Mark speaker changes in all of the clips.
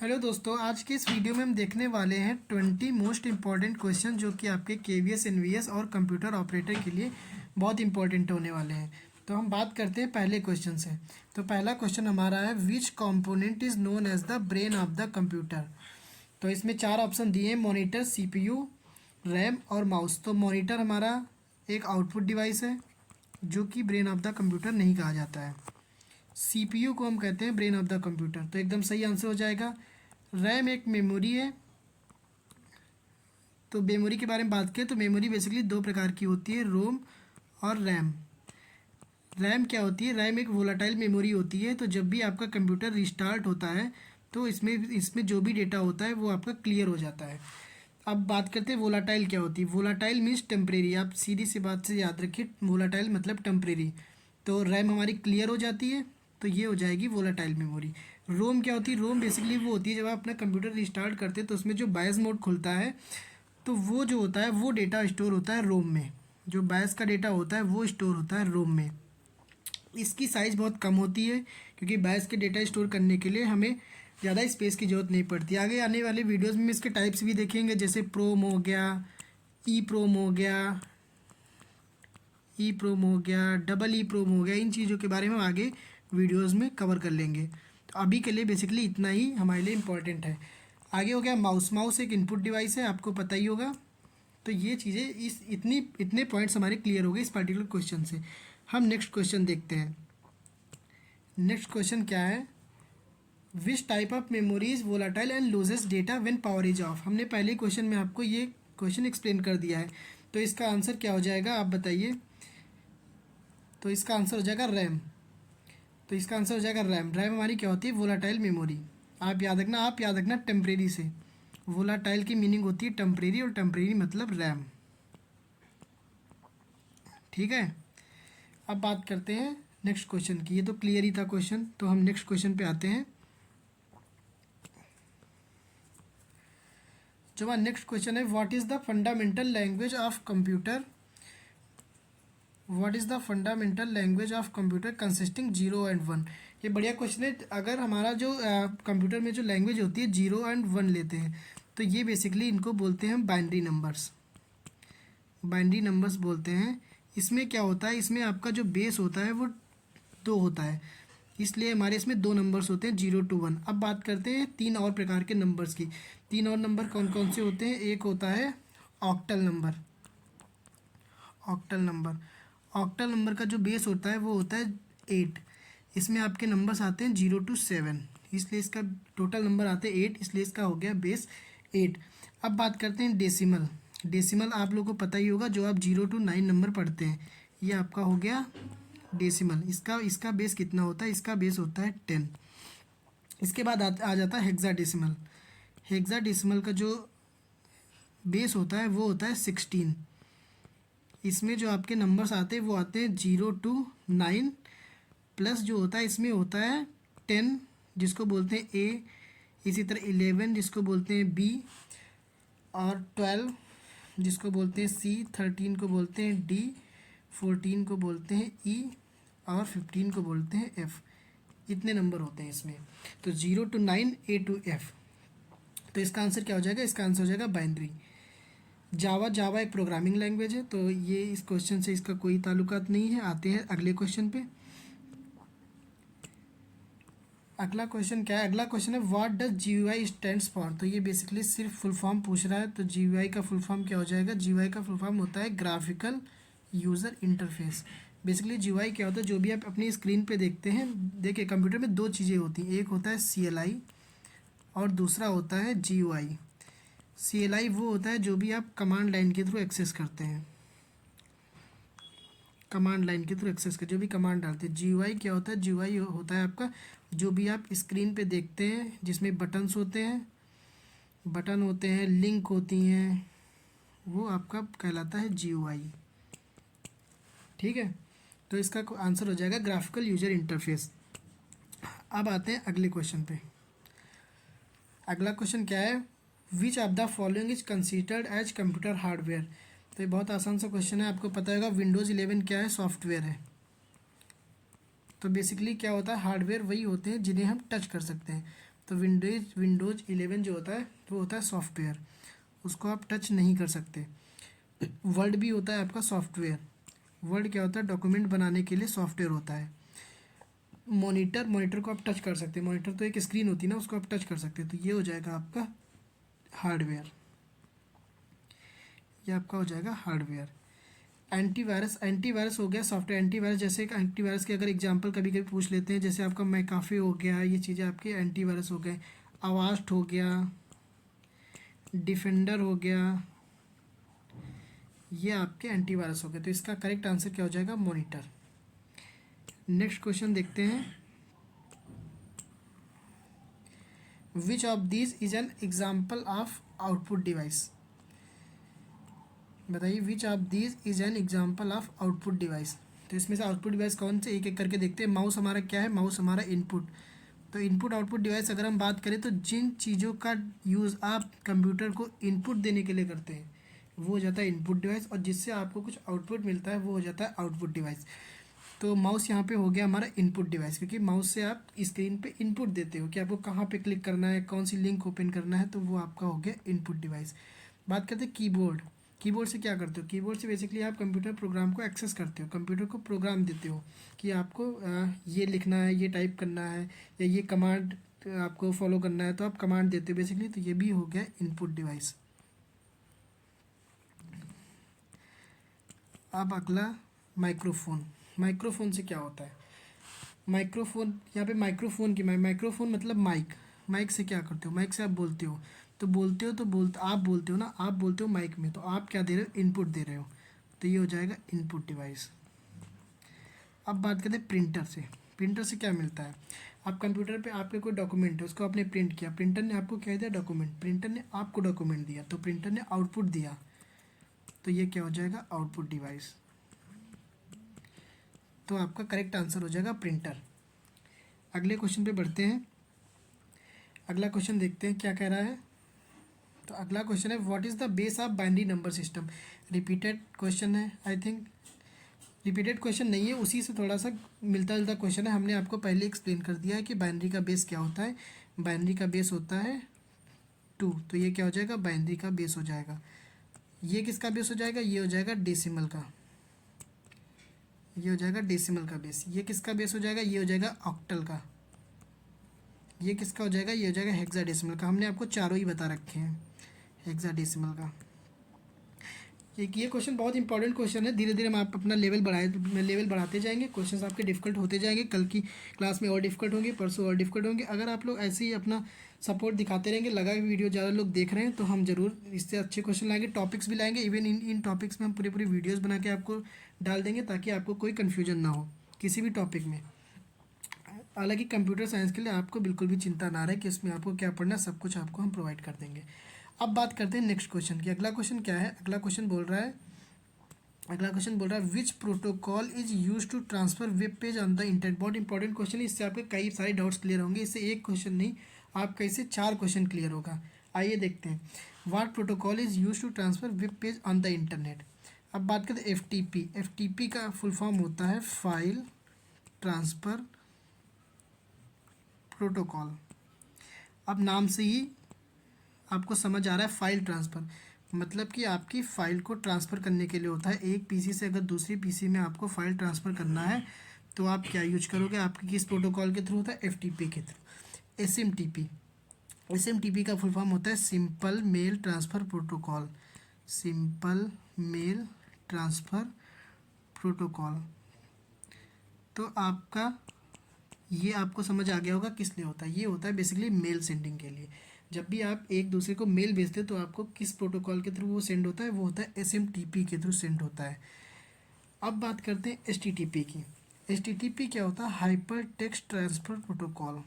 Speaker 1: Hello दोस्तों, आज के इस वीडियो में हम देखने वाले हैं 20 मोस्ट इंपॉर्टेंट क्वेश्चन जो कि आपके केवीएस एनवीएस और कंप्यूटर ऑपरेटर के लिए बहुत इंपॉर्टेंट होने वाले हैं। तो हम बात करते हैं पहले क्वेश्चन से। तो पहला क्वेश्चन हमारा है, which component is known as the brain of the computer. तो इसमें चार ऑप्शन दिए हैं, मॉनिटर, सीपीयू, रैम और माउस। तो मॉनिटर हमारा एक आउटपुट डिवाइस है जो कि ब्रेन ऑफ द कंप्यूटर नहीं कहा जाता है। सीपीयू को हम कहते हैं ब्रेन ऑफ द कंप्यूटर, तो एकदम सही आंसर हो जाएगा। रैम एक मेमोरी है। तो मेमोरी के बारे में बात करें तो मेमोरी बेसिकली दो प्रकार की होती है, रोम और रैम। रैम क्या होती है? रैम एक वोलाटाइल मेमोरी होती है। तो जब भी आपका कंप्यूटर रिस्टार्ट होता है तो इसमें जो भी डेटा होता है वो आपका क्लियर हो जाता है। अब बात करते हैं वोलाटाइल क्या होती है। Volatile means temporary. आप सीधी सी बात से याद रखिए, वोलाटाइल मतलब टेम्परेरी। तो रैम हमारी क्लियर हो जाती है तो ये हो जाएगी वोलाटाइल मेमोरी। रोम क्या होती है? रोम बेसिकली वो होती है जब आप अपना कंप्यूटर रिस्टार्ट करते हैं तो उसमें जो बायस मोड खुलता है तो वो जो होता है वो डेटा स्टोर होता है रोम में। जो बायस का डेटा होता है वो स्टोर होता है रोम में। इसकी साइज़ बहुत कम होती है क्योंकि बायस के डेटा स्टोर करने के लिए हमें ज़्यादा स्पेस की ज़रूरत नहीं पड़ती। आगे आने वाले वीडियोस में इसके टाइप्स भी देखेंगे, जैसे प्रोम हो गया, ई प्रोम हो गया, ई प्रोम हो गया, डबल ई प्रोम हो गया। इन चीज़ों के बारे में आगे वीडियोस में कवर कर लेंगे। तो अभी के लिए बेसिकली इतना ही हमारे लिए इम्पोर्टेंट है। आगे हो गया माउस। माउस एक इनपुट डिवाइस है, आपको पता ही होगा। तो ये चीज़ें इतने पॉइंट्स हमारे क्लियर हो गए इस पर्टिकुलर क्वेश्चन से। हम नेक्स्ट क्वेश्चन देखते हैं। नेक्स्ट क्वेश्चन क्या है, which type of memory is volatile and loses data when power is of. हमने पहले क्वेश्चन में आपको ये क्वेश्चन एक्सप्लेन कर दिया है। तो इसका आंसर क्या हो जाएगा, आप बताइए। तो इसका आंसर हो जाएगा रैम। तो इसका आंसर हो जाएगा रैम। रैम हमारी क्या होती है? Volatile memory. आप याद रखना टेम्परेरी से। वोलाटाइल की मीनिंग होती है टेम्परेरी, और टेम्परेरी मतलब रैम। ठीक है। अब बात करते हैं नेक्स्ट क्वेश्चन की। ये तो क्लियर ही था क्वेश्चन, तो हम नेक्स्ट क्वेश्चन पे आते हैं। जो हमारा नेक्स्ट क्वेश्चन है, what is the fundamental language of computer. What is the fundamental language of computer consisting 0 and 1। ये बढ़िया क्वेश्चन है। अगर हमारा जो कंप्यूटर में जो लैंग्वेज होती है 0 एंड 1 लेते हैं तो ये बेसिकली इनको बोलते हैं हम बाइनरी नंबर्स। बाइनरी नंबर्स बोलते हैं। इसमें क्या होता है, इसमें आपका जो बेस होता है वो 2 होता है, इसलिए हमारे इसमें 2 नंबर्स होते हैं, 0 to 1। अब बात करते हैं 3 और प्रकार के नंबर्स की। 3 और नंबर कौन कौन से होते हैं? एक होता है octal number. Octal number. Octal number का जो बेस होता है वो होता है 8। इसमें आपके नंबर्स आते हैं 0 to 7, इसलिए इसका टोटल नंबर आते हैं 8, इसलिए इसका हो गया बेस 8। अब बात करते हैं डेसिमल। डेसिमल आप लोगों को पता ही होगा, जो आप 0 to 9 नंबर पढ़ते हैं, ये आपका हो गया डेसिमल। इसका बेस कितना होता है? इसका बेस होता है 10। इसके बाद आ जाता है हेक्साडेसिमल। हेक्साडेसिमल का जो बेस होता है वो होता है 16। इसमें जो आपके नंबर्स आते हैं वो आते हैं 0 to 9, प्लस जो होता है इसमें होता है 10 जिसको बोलते हैं ए, इसी तरह 11 जिसको बोलते हैं बी, और 12 जिसको बोलते हैं सी, 13 को बोलते हैं डी, 14 को बोलते हैं ई, और 15 को बोलते हैं एफ। इतने नंबर होते हैं इसमें। तो 0 to 9, ए टू एफ। तो इसका आंसर क्या हो जाएगा? इसका आंसर हो जाएगा बाइनरी। जावा एक प्रोग्रामिंग लैंग्वेज है। तो ये इस क्वेश्चन से इसका कोई ताल्लुकात नहीं है। आते हैं अगले क्वेश्चन पे। अगला क्वेश्चन क्या है? अगला क्वेश्चन है, what does GUI stands for. तो ये बेसिकली सिर्फ फुल फॉर्म पूछ रहा है। तो जीयूआई का फुल फॉर्म क्या हो जाएगा? जीयूआई का फुल फॉर्म होता है graphical user interface. Basically GUI क्या होता है? जो भी आप अपनी स्क्रीन पे देखते हैं, देखिए कंप्यूटर में 2 चीज़ें होती हैं, एक होता है CLI और दूसरा होता है GUI। CLI वो होता है जो भी आप कमांड लाइन के थ्रू एक्सेस करते हैं, कमांड लाइन के थ्रू एक्सेस कर जो भी कमांड डालते हैं। GUI क्या होता है? GUI होता है आपका जो भी आप स्क्रीन पे देखते हैं, जिसमें बटन्स होते हैं, लिंक होती हैं, वो आपका कहलाता है GUI। ठीक है। तो इसका आंसर हो जाएगा ग्राफिकल यूजर इंटरफेस। अब आते हैं अगले क्वेश्चन पे। अगला क्वेश्चन क्या है, which of the following is considered as computer hardware. तो ये बहुत आसान सा क्वेश्चन है। आपको पता होगा विंडोज़ 11 क्या है? सॉफ्टवेयर है। तो बेसिकली क्या होता है? हार्डवेयर वही होते हैं जिन्हें हम टच कर सकते हैं। तो विंडोज़ 11 जो होता है वो होता है सॉफ्टवेयर, उसको आप टच नहीं कर सकते। वर्ड भी होता है आपका सॉफ्टवेयर। वर्ड क्या होता है, डॉक्यूमेंट बनाने के लिए सॉफ्टवेयर होता है। मॉनिटर को आप टच कर सकते हैं, मॉनिटर तो एक स्क्रीन होती है ना, उसको आप टच कर सकते हैं, तो ये हो जाएगा आपका हार्डवेयर, ये आपका हो जाएगा हार्डवेयर। एंटीवायरस हो गया सॉफ्टवेयर। एंटीवायरस जैसे एक एंटीवायरस के अगर एग्जांपल कभी कभी पूछ लेते हैं, जैसे आपका मैकाफे हो गया, ये चीज़ें आपके एंटीवायरस हो गए। अवास्ट हो गया, डिफेंडर हो गया, ये आपके एंटीवायरस हो गए। तो इसका करेक्ट आंसर क्या हो जाएगा, मॉनिटर। नेक्स्ट क्वेश्चन देखते हैं, which of these is an example of output device. बताइए, which of these is an example of output device. तो इसमें से आउटपुट डिवाइस कौन से, एक एक करके देखते हैं। माउस हमारा क्या है, माउस हमारा इनपुट। तो इनपुट आउटपुट डिवाइस अगर हम बात करें तो जिन चीज़ों का यूज़ आप कंप्यूटर को इनपुट देने के लिए करते हैं वो हो जाता है इनपुट डिवाइस, और जिससे आपको कुछ आउटपुट मिलता है वो हो जाता है आउटपुट डिवाइस। तो माउस यहाँ पे हो गया हमारा इनपुट डिवाइस, क्योंकि माउस से आप स्क्रीन पे इनपुट देते हो कि आपको कहाँ पे क्लिक करना है, कौन सी लिंक ओपन करना है, तो वो आपका हो गया इनपुट डिवाइस। बात करते हैं कीबोर्ड। कीबोर्ड से क्या करते हो, कीबोर्ड से बेसिकली आप कंप्यूटर प्रोग्राम को एक्सेस करते हो, कंप्यूटर को प्रोग्राम देते हो कि आपको ये लिखना है, ये टाइप करना है, या ये कमांड आपको फॉलो करना है, तो आप कमांड देते हो बेसिकली। तो ये भी हो गया इनपुट डिवाइस। अब अगला माइक्रोफोन। माइक्रोफोन से क्या होता है, माइक्रोफोन, यहाँ पे माइक्रोफोन की माइक्रोफोन मतलब माइक। माइक से क्या करते हो, माइक से आप बोलते हो, तो आप बोलते हो ना, आप बोलते हो माइक में, तो आप क्या दे रहे हो, इनपुट दे रहे हो, तो ये हो जाएगा इनपुट डिवाइस। अब बात करते हैं प्रिंटर से। प्रिंटर से क्या मिलता है, आप कंप्यूटर पे आपके कोई डॉक्यूमेंट है, उसको आपने प्रिंट किया, प्रिंटर ने आपको क्या दिया, डॉक्यूमेंट, प्रिंटर ने आपको डॉक्यूमेंट दिया, तो प्रिंटर ने आउटपुट दिया, तो ये क्या हो जाएगा, आउटपुट डिवाइस। तो आपका करेक्ट आंसर हो जाएगा प्रिंटर। अगले क्वेश्चन पे बढ़ते हैं। अगला क्वेश्चन देखते हैं क्या कह रहा है। तो अगला क्वेश्चन है, what is the base of binary number system. Repeated question है, आई थिंक रिपीटेड क्वेश्चन नहीं है, उसी से थोड़ा सा मिलता जुलता क्वेश्चन है। हमने आपको पहले एक्सप्लेन कर दिया है कि बाइनरी का बेस क्या होता है। बाइनरी का बेस होता है 2, तो ये क्या हो जाएगा, बाइनरी का बेस हो जाएगा। ये किसका बेस हो जाएगा, ये हो जाएगा डेसिमल का, ये हो जाएगा डेसिमल का बेस। ये किसका बेस हो जाएगा, ये हो जाएगा ऑक्टल का। ये किसका हो जाएगा, ये हो जाएगा हेक्साडेसिमल का। हमने आपको चारों ही बता रखे हैं हेक्साडेसिमल का। ये क्वेश्चन बहुत इंपॉर्टेंट क्वेश्चन है। धीरे धीरे हम आप अपना लेवल बढ़ाते जाएंगे, क्वेश्चंस आपके डिफिकल्ट होते जाएंगे। कल की क्लास में और डिफिकल्ट होंगे, परसों और डिफिकल्ट होंगे। अगर आप लोग ऐसे ही अपना सपोर्ट दिखाते रहेंगे, लगा कि वीडियो ज़्यादा लोग देख रहे हैं, तो हम जरूर इससे अच्छे क्वेश्चन लाएंगे, टॉपिक्स भी लाएंगे। इवन इन टॉपिक्स में हम पूरी वीडियोज़ बना के आपको डाल देंगे, ताकि आपको कोई कन्फ्यूजन ना हो किसी भी टॉपिक में। हालांकि कंप्यूटर साइंस के लिए आपको बिल्कुल भी चिंता ना रहे कि इसमें आपको क्या पढ़ना है, सब कुछ आपको हम प्रोवाइड कर देंगे। अब बात करते हैं नेक्स्ट क्वेश्चन की। अगला क्वेश्चन क्या है, अगला क्वेश्चन बोल रहा है which protocol is use to transfer web page on the internet. बहुत इंपॉर्टेंट क्वेश्चन है, इससे आपके कई सारे डाउट्स क्लियर होंगे। इससे एक क्वेश्चन नहीं, आपका इससे 4 क्वेश्चन क्लियर होगा। आइए देखते हैं, what protocol is use to transfer web page on the internet. अब बात करते हैं FTP। FTP का फुल फॉर्म होता है फाइल ट्रांसफर प्रोटोकॉल। अब नाम से ही आपको समझ आ रहा है, फाइल ट्रांसफ़र मतलब कि आपकी फ़ाइल को ट्रांसफ़र करने के लिए होता है। एक पीसी से अगर दूसरी पीसी में आपको फ़ाइल ट्रांसफ़र करना है, तो आप क्या यूज करोगे, आपके किस प्रोटोकॉल के थ्रू होता है, FTP के थ्रू। SMTP, SMTP का फुल फॉर्म होता है simple mail transfer protocol. Simple mail transfer protocol. तो आपका ये आपको समझ आ गया होगा किस लिए होता है। ये होता है बेसिकली मेल सेंडिंग के लिए। जब भी आप एक दूसरे को मेल भेजते हो, तो आपको किस प्रोटोकॉल के थ्रू वो सेंड होता है, वो होता है SMTP के थ्रू सेंड होता है। अब बात करते हैं HTTP की। HTTP क्या होता है, hyper text transfer protocol.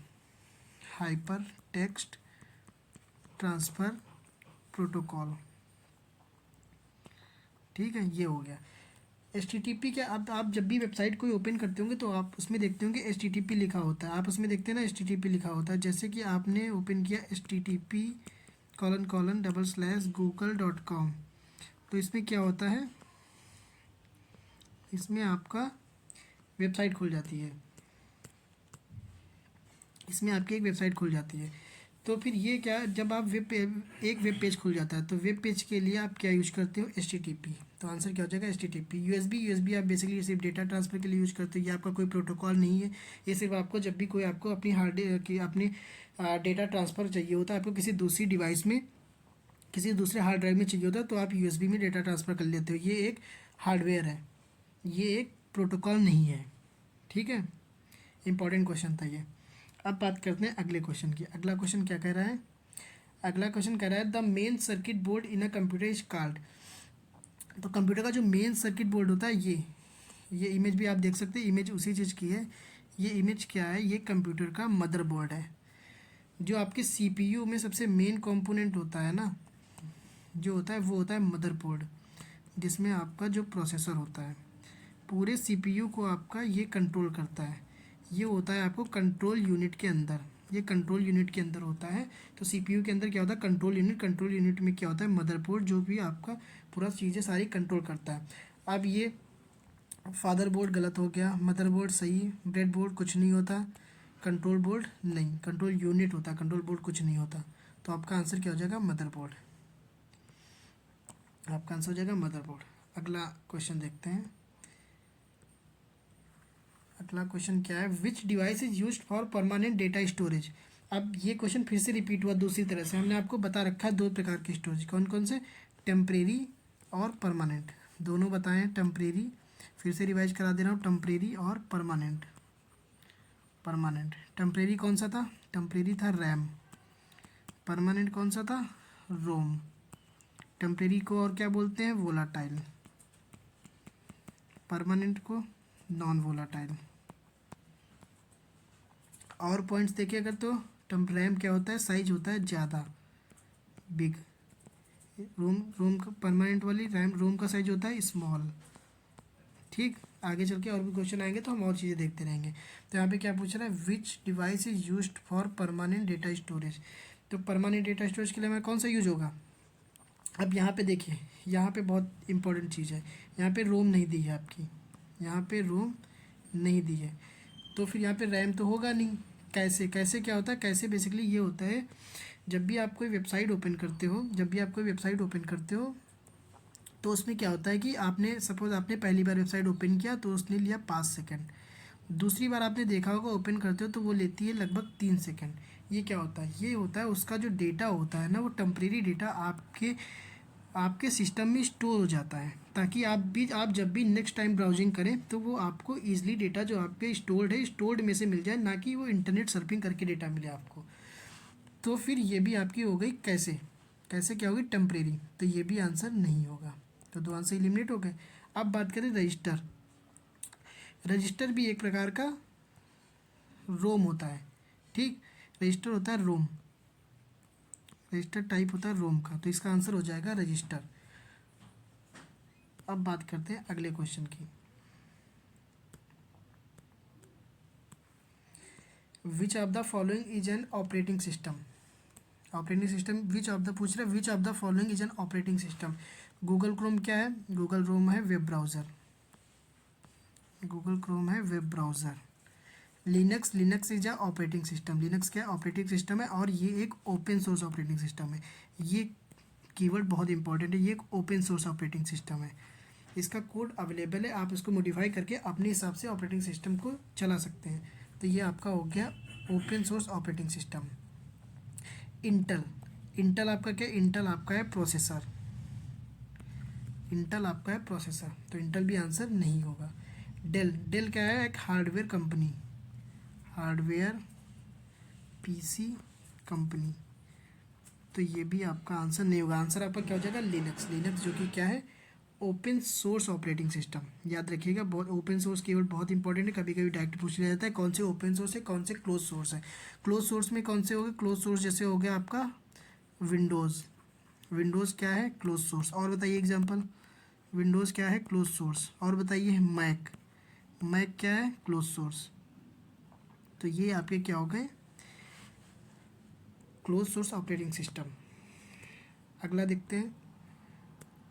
Speaker 1: Hyper text transfer protocol, ठीक है, ये हो गया। HTTP क्या, अब आप जब भी वेबसाइट कोई ओपन करते होंगे, तो आप उसमें देखते होंगे HTTP लिखा होता है। आप उसमें देखते हैं ना, HTTP लिखा होता है। जैसे कि आपने ओपन किया http://google.com, तो इसमें क्या होता है, इसमें आपका वेबसाइट खुल जाती है, इसमें आपकी एक वेबसाइट खुल जाती है। तो फिर ये क्या, जब आप एक वेब पेज खुल जाता है तो वेब पेज के लिए आप क्या यूज करते हो, HTTP। तो आंसर क्या हो जाएगा, HTTP। USB आप बेसिकली सिर्फ डेटा ट्रांसफर के लिए यूज करते हो, ये आपका कोई प्रोटोकॉल नहीं है। ये सिर्फ आपको जब भी कोई आपको अपनी हार्ड की अपनी डेटा ट्रांसफ़र चाहिए होता है, आपको किसी दूसरी डिवाइस में, किसी दूसरे हार्ड ड्राइव में चाहिए होता है, तो आप USB में डेटा ट्रांसफ़र कर लेते हो। ये एक हार्डवेयर है, ये एक प्रोटोकॉल नहीं है। ठीक है, इंपॉर्टेंट क्वेश्चन था ये। अब बात करते हैं अगले क्वेश्चन की। अगला क्वेश्चन क्या कह रहा है, अगला क्वेश्चन कह रहा है the main circuit board in a computer is called. तो कंप्यूटर का जो मेन सर्किट बोर्ड होता है, ये इमेज भी आप देख सकते हैं, इमेज उसी चीज़ की है। ये इमेज क्या है, ये कंप्यूटर का मदरबोर्ड है। जो आपके CPU में सबसे मेन कंपोनेंट होता है ना, जो होता है वो होता है मदरबोर्ड, जिसमें आपका जो प्रोसेसर होता है, पूरे CPU को आपका ये कंट्रोल करता है। ये होता है आपको कंट्रोल यूनिट के अंदर, ये कंट्रोल यूनिट के अंदर होता है। तो CPU के अंदर क्या होता है, कंट्रोल यूनिट। कंट्रोल यूनिट में क्या होता है, मदरबोर्ड, जो भी आपका पूरा चीज़ें सारी कंट्रोल करता है। अब ये फादर बोर्ड गलत हो गया, मदरबोर्ड सही, ब्रेड बोर्ड कुछ नहीं होता, कंट्रोल बोर्ड नहीं, कंट्रोल यूनिट होता है, कंट्रोल बोर्ड कुछ नहीं होता। तो आपका आंसर क्या हो जाएगा, मदरबोर्ड। आपका आंसर हो जाएगा मदरबोर्ड। अगला क्वेश्चन देखते हैं। अगला क्वेश्चन क्या है, विच device is used for permanent data storage. अब ये क्वेश्चन फिर से रिपीट हुआ दूसरी तरह से। हमने आपको बता रखा है दो प्रकार की स्टोरेज, कौन कौन से, टेम्परेरी और परमानेंट। दोनों बताएं, टेम्परेरी, फिर से रिवाइज करा दे रहा हूँ, टेम्परेरी और परमानेंट। परमानेंट टेम्परेरी कौन सा था, टेम्परेरी था रैम। परमानेंट कौन सा था, रोम। टेम्परेरी को और क्या बोलते हैं, वोलाटाइल। परमानेंट को नॉन वोलाटाइल। और पॉइंट्स देखिए अगर, तो रैम क्या होता है, साइज होता है ज़्यादा, बिग। रोम रोम का परमानेंट वाली रैम, रोम का साइज होता है स्मॉल। ठीक, आगे चल के और भी क्वेश्चन आएंगे तो हम और चीज़ें देखते रहेंगे। तो यहाँ पे क्या पूछ रहा है, विच device is used for permanent data storage. तो परमानेंट डेटा स्टोरेज के लिए हमें कौन सा यूज होगा। अब यहाँ पे देखिए, यहाँ पे बहुत इंपॉर्टेंट चीज़ है, यहाँ पे रोम नहीं दी है आपकी, यहाँ पे रोम नहीं दी है, तो फिर यहाँ पे रैम तो होगा नहीं। कैसे, कैसे क्या होता है, कैसे बेसिकली ये होता है, जब भी आप कोई वेबसाइट ओपन करते हो, जब भी आप कोई वेबसाइट ओपन करते हो, तो उसमें क्या होता है कि आपने सपोज आपने पहली बार वेबसाइट ओपन किया तो उसने लिया 5 सेकंड। दूसरी बार आपने देखा होगा ओपन करते हो तो वो लेती है लगभग 3 सेकंड। ये क्या होता है, ये होता है उसका जो डेटा होता है ना, वो टेम्परेरी डेटा आपके आपके सिस्टम में स्टोर हो जाता है, ताकि आप जब भी नेक्स्ट टाइम ब्राउजिंग करें तो वो आपको ईजिली डेटा जो आपके स्टोर्ड है, स्टोर्ड में से मिल जाए, ना कि वो इंटरनेट सर्फिंग करके डेटा मिले आपको। तो फिर ये भी आपकी हो गई कैसे, कैसे क्या होगी, टेम्परेरी। तो ये भी आंसर नहीं होगा, तो दो आंसर एलिमिनेट हो गए। अब बात करें रजिस्टर। रजिस्टर भी एक प्रकार का रोम होता है। ठीक, रजिस्टर होता है रोम, रजिस्टर टाइप होता है रोम का, तो इसका आंसर हो जाएगा रजिस्टर। अब बात करते हैं अगले क्वेश्चन की। विच of the following is an operating system. Operating system which of the पूछ रहा है, which of the following is an operating system. Google Chrome क्या है, गूगल क्रोम है वेब ब्राउज़र, गूगल क्रोम है web browser. Linux, Linux is a operating system, Linux क्या operating system है, और ये एक ओपन सोर्स ऑपरेटिंग सिस्टम है। ये कीवर्ड बहुत इंपॉर्टेंट है, ये एक ओपन सोर्स ऑपरेटिंग सिस्टम है। इसका कोड अवेलेबल है, आप इसको मॉडिफाई करके अपने हिसाब से ऑपरेटिंग सिस्टम को चला सकते हैं। तो ये आपका हो गया open source operating system. Intel, Intel आपका क्या, इंटेल आपका है प्रोसेसर, इंटेल आपका है प्रोसेसर, तो इंटेल भी आंसर नहीं होगा। डेल, डेल क्या है, एक hardware company, hardware PC company, तो ये भी आपका आंसर नहीं होगा। आंसर आपका क्या हो जाएगा, लिनक्स, लिनक्स जो कि क्या है, ओपन सोर्स ऑपरेटिंग सिस्टम। याद रखिएगा, बहुत ओपन सोर्स कीवर्ड बहुत इंपॉर्टेंट है, कभी कभी डायरेक्ट पूछ लिया जाता है कौन से ओपन सोर्स है, कौन से क्लोज सोर्स है। क्लोज सोर्स में कौन से हो गए, क्लोज सोर्स जैसे हो गया आपका विंडोज़, विंडोज़ क्या है क्लोज सोर्स। और बताइए एग्जांपल, विंडोज़ क्या है क्लोज सोर्स, और बताइए मैक, मैक क्या है क्लोज सोर्स। तो ये आपके क्या हो गए, क्लोज सोर्स ऑपरेटिंग सिस्टम। अगला देखते हैं,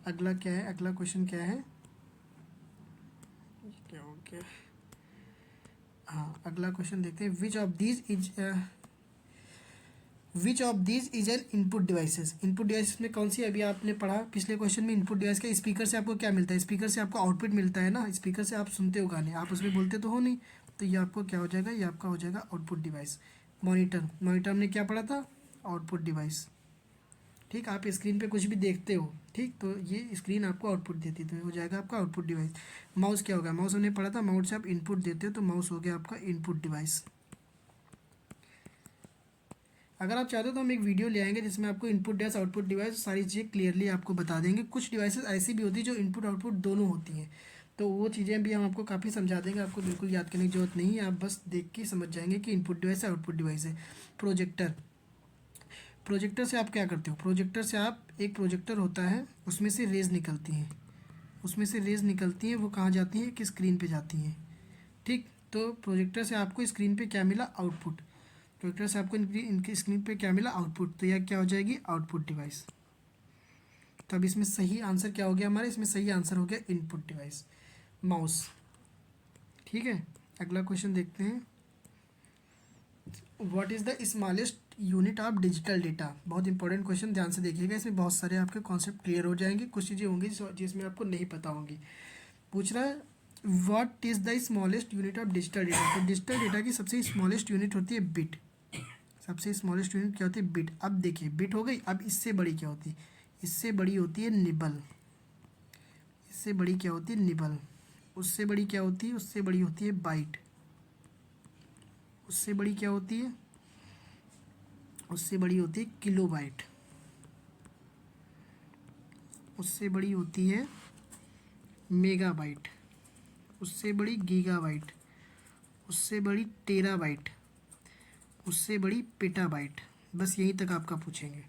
Speaker 1: अगला क्या है, अगला क्वेश्चन क्या है, क्या हो गया, हाँ अगला क्वेश्चन देखते हैं। Which of these is which of these is N input devices. Input devices में कौन सी, अभी आपने पढ़ा पिछले क्वेश्चन में, इनपुट डिवाइस का स्पीकर से आपको क्या मिलता है, स्पीकर से आपको आउटपुट मिलता है ना, स्पीकर से आप सुनते हो गाने, आप उसमें बोलते तो हो नहीं, तो ये आपको क्या हो जाएगा, ये आपका हो जाएगा आउटपुट डिवाइस। मॉनिटर, मॉनिटर हमने क्या पढ़ा था, आउटपुट डिवाइस। ठीक, आप स्क्रीन पे कुछ भी देखते हो, ठीक, तो ये स्क्रीन आपको आउटपुट देती है, तो हो जाएगा आपका आउटपुट डिवाइस। माउस क्या होगा, माउस हमने पढ़ा था, माउस से आप इनपुट देते हो तो माउस हो गया आपका इनपुट डिवाइस। अगर आप चाहते हो तो हम एक वीडियो ले आएंगे जिसमें आपको इनपुट डिवाइस आउटपुट डिवाइस सारी चीज़ें क्लियरली आपको बता देंगे। कुछ डिवाइसेस ऐसी भी होती है जो इनपुट आउटपुट दोनों होती हैं, तो वो चीज़ें भी हम आपको काफ़ी समझा देंगे, आपको बिल्कुल याद करने की जरूरत नहीं है, आप बस देख के समझ जाएंगे कि इनपुट डिवाइस है आउटपुट डिवाइस है। प्रोजेक्टर, प्रोजेक्टर से आप क्या करते हो, प्रोजेक्टर से आप, एक प्रोजेक्टर होता है उसमें से रेज निकलती हैं, उसमें से रेज निकलती हैं, वो कहाँ जाती हैं, कि स्क्रीन पे जाती हैं। ठीक, तो प्रोजेक्टर से आपको स्क्रीन पे क्या मिला, आउटपुट। प्रोजेक्टर से आपको इनकी स्क्रीन पे क्या मिला, आउटपुट, तो यह क्या हो जाएगी, आउटपुट डिवाइस। तो अब इसमें सही आंसर क्या हो गया हमारे, इसमें सही आंसर हो गया इनपुट डिवाइस, माउस। ठीक है, अगला क्वेश्चन देखते हैं। What is the smallest unit of digital data. बहुत इंपॉर्टेंट क्वेश्चन, ध्यान से देखिएगा, इसमें बहुत सारे आपके कॉन्सेप्ट क्लियर हो जाएंगे, कुछ चीज़ें होंगी जिसमें आपको नहीं पता होंगी। पूछ रहा है what is the smallest unit of digital data. तो डिजिटल डेटा की सबसे स्मॉलेस्ट यूनिट होती है बिट, सबसे स्मॉलेस्ट यूनिट क्या होती है, बिट। अब देखिए बिट हो गई, अब इससे बड़ी क्या होती है, इससे बड़ी होती है निबल, इससे बड़ी क्या होती है, निबल। उससे बड़ी क्या होती है, उससे बड़ी होती है बाइट। उससे बड़ी क्या होती है, उससे बड़ी होती है किलोबाइट। उससे बड़ी होती है मेगाबाइट। उससे बड़ी गीगाबाइट। उससे बड़ी टेराबाइट। उससे बड़ी पेटाबाइट। बस यहीं तक आपका पूछेंगे।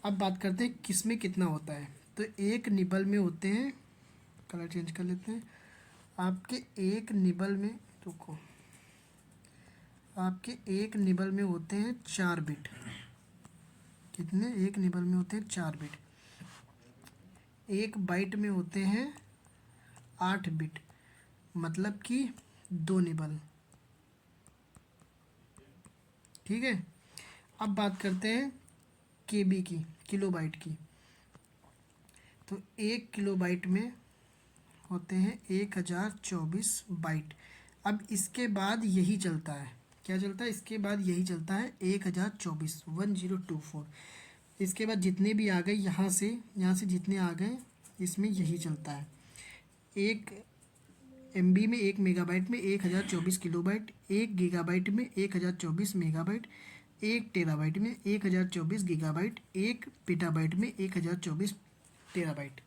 Speaker 1: अब बात करते हैं किस में कितना होता है। तो एक निबल में होते हैं, कलर चेंज कर लेते हैं, आपके एक निबल में, रुको, आपके एक निबल में होते हैं 4 बिट। कितने, एक निबल में होते हैं 4 बिट। एक बाइट में होते हैं 8 बिट, मतलब कि 2 निबल। ठीक है, अब बात करते हैं केबी की, किलोबाइट की। तो 1 किलोबाइट में होते हैं 1024 बाइट। अब इसके बाद यही चलता है, क्या चलता है, इसके बाद यही चलता है 1024, 1024। इसके बाद जितने भी आ गए यहाँ से जितने आ गए, इसमें यही चलता है। 1 MB में, 1 मेगाबाइट में 1024 किलोबाइट, 1 गीगाबाइट में 1024 मेगाबाइट, 1 टेराबाइट में 1024 गीगाबाइट, 1 पेटाबाइट में 1024 टेराबाइट।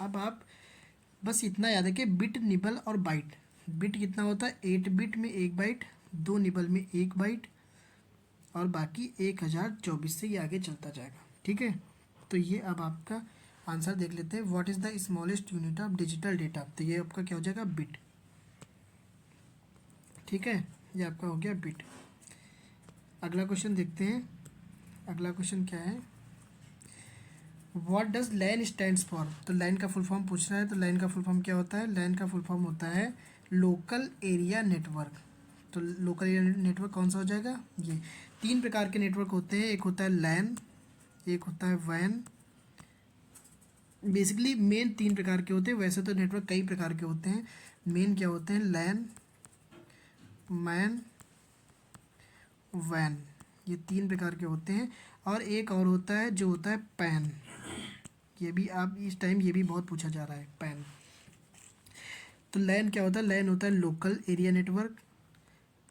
Speaker 1: अब आप बस इतना याद है कि बिट, निबल और बाइट। बिट कितना होता है, 8 बिट में 1 बाइट, 2 निबल में 1 बाइट, और बाकी 1024 से ये आगे चलता जाएगा। ठीक है, तो ये अब आपका आंसर देख लेते हैं। What is the smallest unit of digital data, तो ये आपका क्या हो जाएगा, बिट। ठीक है, ये आपका हो गया बिट। अगला क्वेश्चन देखते हैं। अगला क्वेश्चन क्या है, what does LAN stands for. तो लैन का फुल फॉर्म पूछ रहा है, तो लैन का फुल फॉर्म क्या होता है, लैन का फुल फॉर्म होता है लोकल एरिया नेटवर्क। तो लोकल एरिया नेटवर्क कौन सा हो जाएगा, ये। 3 प्रकार के नेटवर्क होते हैं, एक होता है लैन, एक होता है वैन। बेसिकली मेन 3 प्रकार के होते हैं, वैसे तो नेटवर्क कई प्रकार के होते हैं। मेन क्या होते हैं, लैन, मैन, वैन, ये 3 प्रकार के होते हैं। और एक और होता है जो होता है पैन, ये भी आप इस टाइम ये भी बहुत पूछा जा रहा है, पैन। तो लैन क्या होता है, लैन होता है लोकल एरिया नेटवर्क।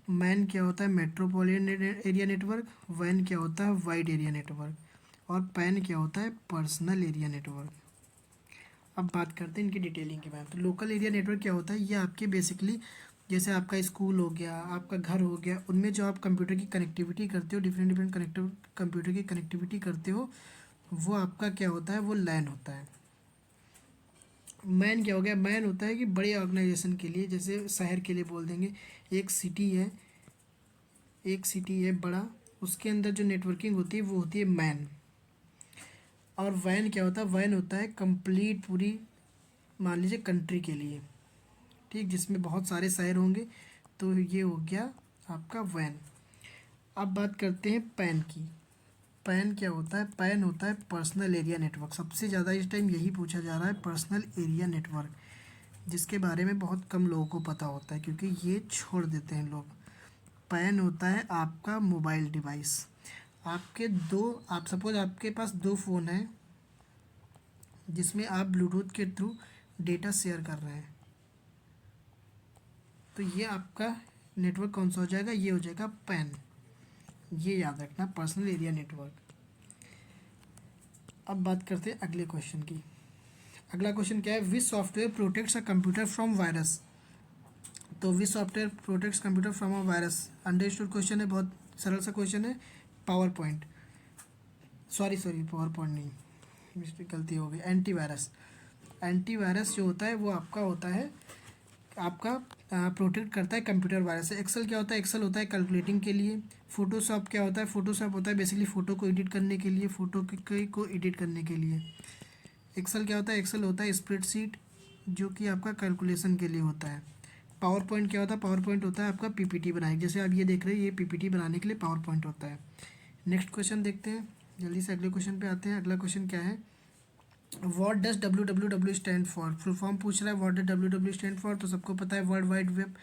Speaker 1: मैन क्या होता है, मेट्रोपॉलिटन एरिया नेटवर्क। वैन क्या होता है, वाइड एरिया नेटवर्क। और पैन क्या होता है, पर्सनल एरिया नेटवर्क। अब बात करते हैं इनकी डिटेलिंग के बारे में। तो लोकल एरिया नेटवर्क क्या होता है, ये आपके बेसिकली जैसे आपका स्कूल हो गया, आपका घर हो गया, उनमें जो आप कंप्यूटर की कनेक्टिविटी करते हो, डिफरेंट डिफरेंट कंप्यूटर की कनेक्टिविटी करते हो, वो आपका क्या होता है, वो लैन होता है। मैन क्या हो गया, मैन होता है कि बड़े ऑर्गेनाइजेशन के लिए, जैसे शहर के लिए बोल देंगे, एक सिटी है, एक सिटी है बड़ा, उसके अंदर जो नेटवर्किंग होती है वो होती है मैन। और वैन क्या होता है, वैन होता है कंप्लीट पूरी, मान लीजिए कंट्री के लिए, ठीक, जिसमें बहुत सारे शहर होंगे, तो ये हो गया आपका वैन। अब बात करते हैं पैन की। पैन क्या होता है? पैन होता है पर्सनल एरिया नेटवर्क। सबसे ज़्यादा इस टाइम यही पूछा जा रहा है, पर्सनल एरिया नेटवर्क, जिसके बारे में बहुत कम लोगों को पता होता है क्योंकि ये छोड़ देते हैं लोग। पैन होता है आपका मोबाइल डिवाइस। आप सपोज आपके पास दो फ़ोन हैं जिसमें आप ब्लूटूथ के थ्रू डेटा शेयर कर रहे हैं, तो ये आपका नेटवर्क कौन सा हो जाएगा? ये हो जाएगा पैन। ये याद रखना, पर्सनल एरिया नेटवर्क। अब बात करते हैं अगले क्वेश्चन की। अगला क्वेश्चन क्या है? Which software protects a computer from virus. तो which software protects computer from a virus? Understood question है, बहुत सरल सा क्वेश्चन है। PowerPoint, sorry PowerPoint नहीं, मिस्टेक, गलती हो गई। एंटीवायरस। एंटीवायरस जो होता है वो आपका होता है, आपका प्रोटेक्ट करता है कंप्यूटर वायरस से। एक्सेल क्या होता है? एक्सेल होता है कैलकुलेटिंग के लिए। फोटोशॉप क्या होता है? फोटोशॉप होता है बेसिकली फ़ोटो को एडिट करने के लिए, को एडिट करने के लिए। एक्सेल क्या होता है? एक्सेल होता है स्प्रेडशीट, जो कि आपका कैलकुलेशन के लिए होता है। पावर पॉइंट क्या होता है? पावर पॉइंट होता है आपका पीपीटी बनाए, जैसे आप ये देख रहे हैं, ये पीपीटी बनाने के लिए पावर पॉइंट होता है। नेक्स्ट क्वेश्चन देखते हैं, जल्दी से अगले क्वेश्चन पे आते हैं। अगला क्वेश्चन क्या है? What does W stand for? Full form पूछ रहा है, what does W stand for. तो सबको पता है वर्ल्ड वाइड वेब,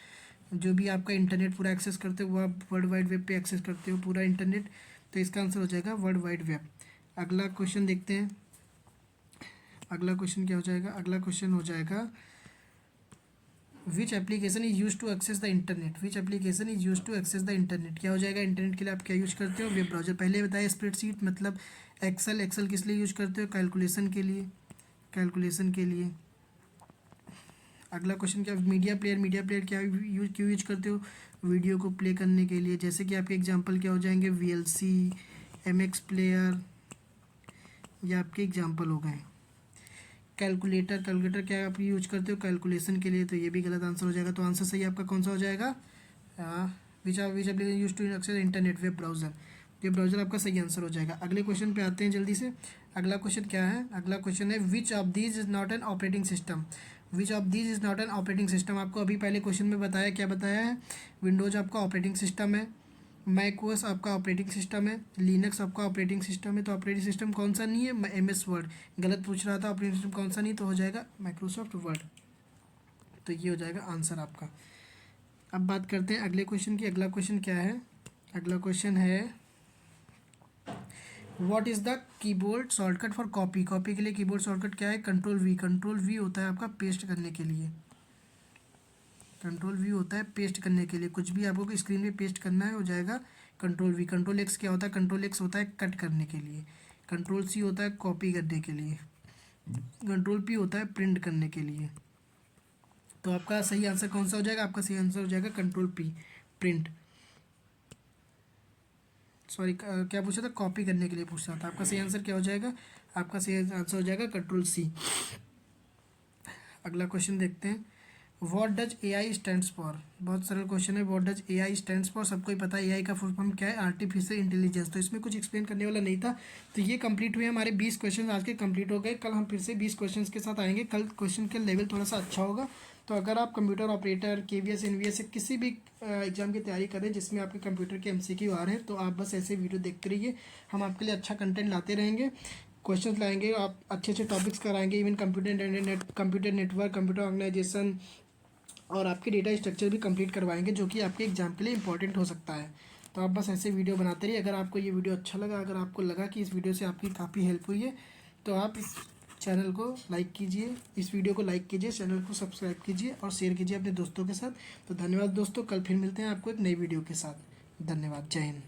Speaker 1: जो भी आपका इंटरनेट पूरा एक्सेस करते हो वो आप वर्ल्ड वाइड वेब पे एक्सेस करते हो पूरा इंटरनेट, तो इसका आंसर हो जाएगा वर्ल्ड वाइड वेब। अगला क्वेश्चन देखते हैं, अगला क्वेश्चन क्या हो जाएगा? अगला क्वेश्चन हो जाएगा which application is use to access the internet. Which application is use to access the internet. क्या हो जाएगा? इंटरनेट के लिए आप क्या यूज करते हो? Web browser. पहले बताया स्प्रेडशीट मतलब एक्सेल। एक्सेल किस लिए यूज करते हो? कैलकुलेशन के लिए, कैलकुलेशन के लिए। अगला क्वेश्चन क्या? Media player. मीडिया प्लेयर क्या क्यों यूज करते हो? वीडियो को प्ले करने के लिए। जैसे कि आपके एग्जांपल क्या हो जाएंगे? वीएलसी, एमएक्स प्लेयर, ये आपके एग्जांपल हो गए। कैलकुलेटर। कैलकुलेटर क्या आप यूज करते हो? कैलकुलेशन के लिए, तो ये भी गलत आंसर हो जाएगा। तो आंसर सही आपका कौन सा हो जाएगा? Which application use to access internet? Web browser. Web browser आपका सही आंसर हो जाएगा। अगले क्वेश्चन पे आते हैं जल्दी से। अगला क्वेश्चन क्या है? अगला क्वेश्चन है which of these is not an operating system. Which of these is not an operating system. आपको अभी पहले क्वेश्चन में बताया, क्या बताया है? विंडोज आपका ऑपरेटिंग सिस्टम है, मैकओएस आपका ऑपरेटिंग सिस्टम है, लिनक्स आपका ऑपरेटिंग सिस्टम है। तो ऑपरेटिंग सिस्टम कौन सा नहीं है? MS word. गलत पूछ रहा था, ऑपरेटिंग सिस्टम कौन सा नहीं, तो हो जाएगा माइक्रोसॉफ्ट वर्ड। तो ये हो जाएगा आंसर आपका। अब बात करते हैं अगले क्वेश्चन की। अगला क्वेश्चन क्या है? अगला क्वेश्चन है what is the keyboard shortcut for copy. Copy के लिए कीबोर्ड शॉर्टकट क्या है? Control we. कंट्रोल वी होता है आपका पेस्ट करने के लिए। कंट्रोल वी होता है पेस्ट करने के लिए, कुछ भी आपको स्क्रीन पे पेस्ट करना है हो जाएगा कंट्रोल वी। कंट्रोल एक्स क्या होता है? कंट्रोल एक्स होता है कट करने के लिए। कंट्रोल सी होता है कॉपी करने के लिए। कंट्रोल पी होता है प्रिंट करने के लिए। तो आपका सही आंसर कौन सा हो जाएगा? आपका सही आंसर हो जाएगा कंट्रोल पी, प्रिंट। सॉरी, क्या पूछा था? कॉपी करने के लिए पूछ रहा था। आपका सही आंसर क्या हो जाएगा? आपका सही आंसर हो जाएगा कंट्रोल सी। अगला क्वेश्चन देखते हैं, what does a I stands for. बहुत सरल क्वेश्चन है, what does a I stands for. सबको ही पता है ए आई का फुल फॉर्म क्या है? Artificial intelligence. तो इसमें कुछ एक्सप्लेन करने वाला नहीं था। तो ये कंप्लीट हुए हमारे 20 क्वेश्चन आज के कंप्लीट हो गए। कल हम फिर से 20 क्वेश्चन के साथ आएंगे। कल क्वेश्चन का लेवल थोड़ा सा अच्छा होगा। तो अगर आप कंप्यूटर ऑपरेटर, केवीएस, एनवीएस या किसी भी एग्जाम की तैयारी करें जिसमें आपके कंप्यूटर के एमसीक्यू आ रहे हैं, तो आप बस ऐसे वीडियो देखते रहिए। हम आपके लिए अच्छा कंटेंट लाते रहेंगे, क्वेश्चंस लाएंगे, आप अच्छे अच्छे टॉपिक्स कराएंगे। Even computer network, computer organisation और आपके डेटा स्ट्रक्चर भी कंप्लीट करवाएंगे, जो कि आपके एग्जाम के लिए इंपॉर्टेंट हो सकता है। तो आप बस ऐसे वीडियो बनाते रहिए। अगर आपको ये वीडियो अच्छा लगा, अगर आपको लगा कि इस वीडियो से आपकी काफ़ी हेल्प हुई है, तो आप इस चैनल को लाइक कीजिए, इस वीडियो को लाइक कीजिए, चैनल को सब्सक्राइब कीजिए और शेयर कीजिए अपने दोस्तों के साथ। तो धन्यवाद दोस्तों, कल फिर मिलते हैं आपको एक नई वीडियो के साथ। धन्यवाद, जय हिंद।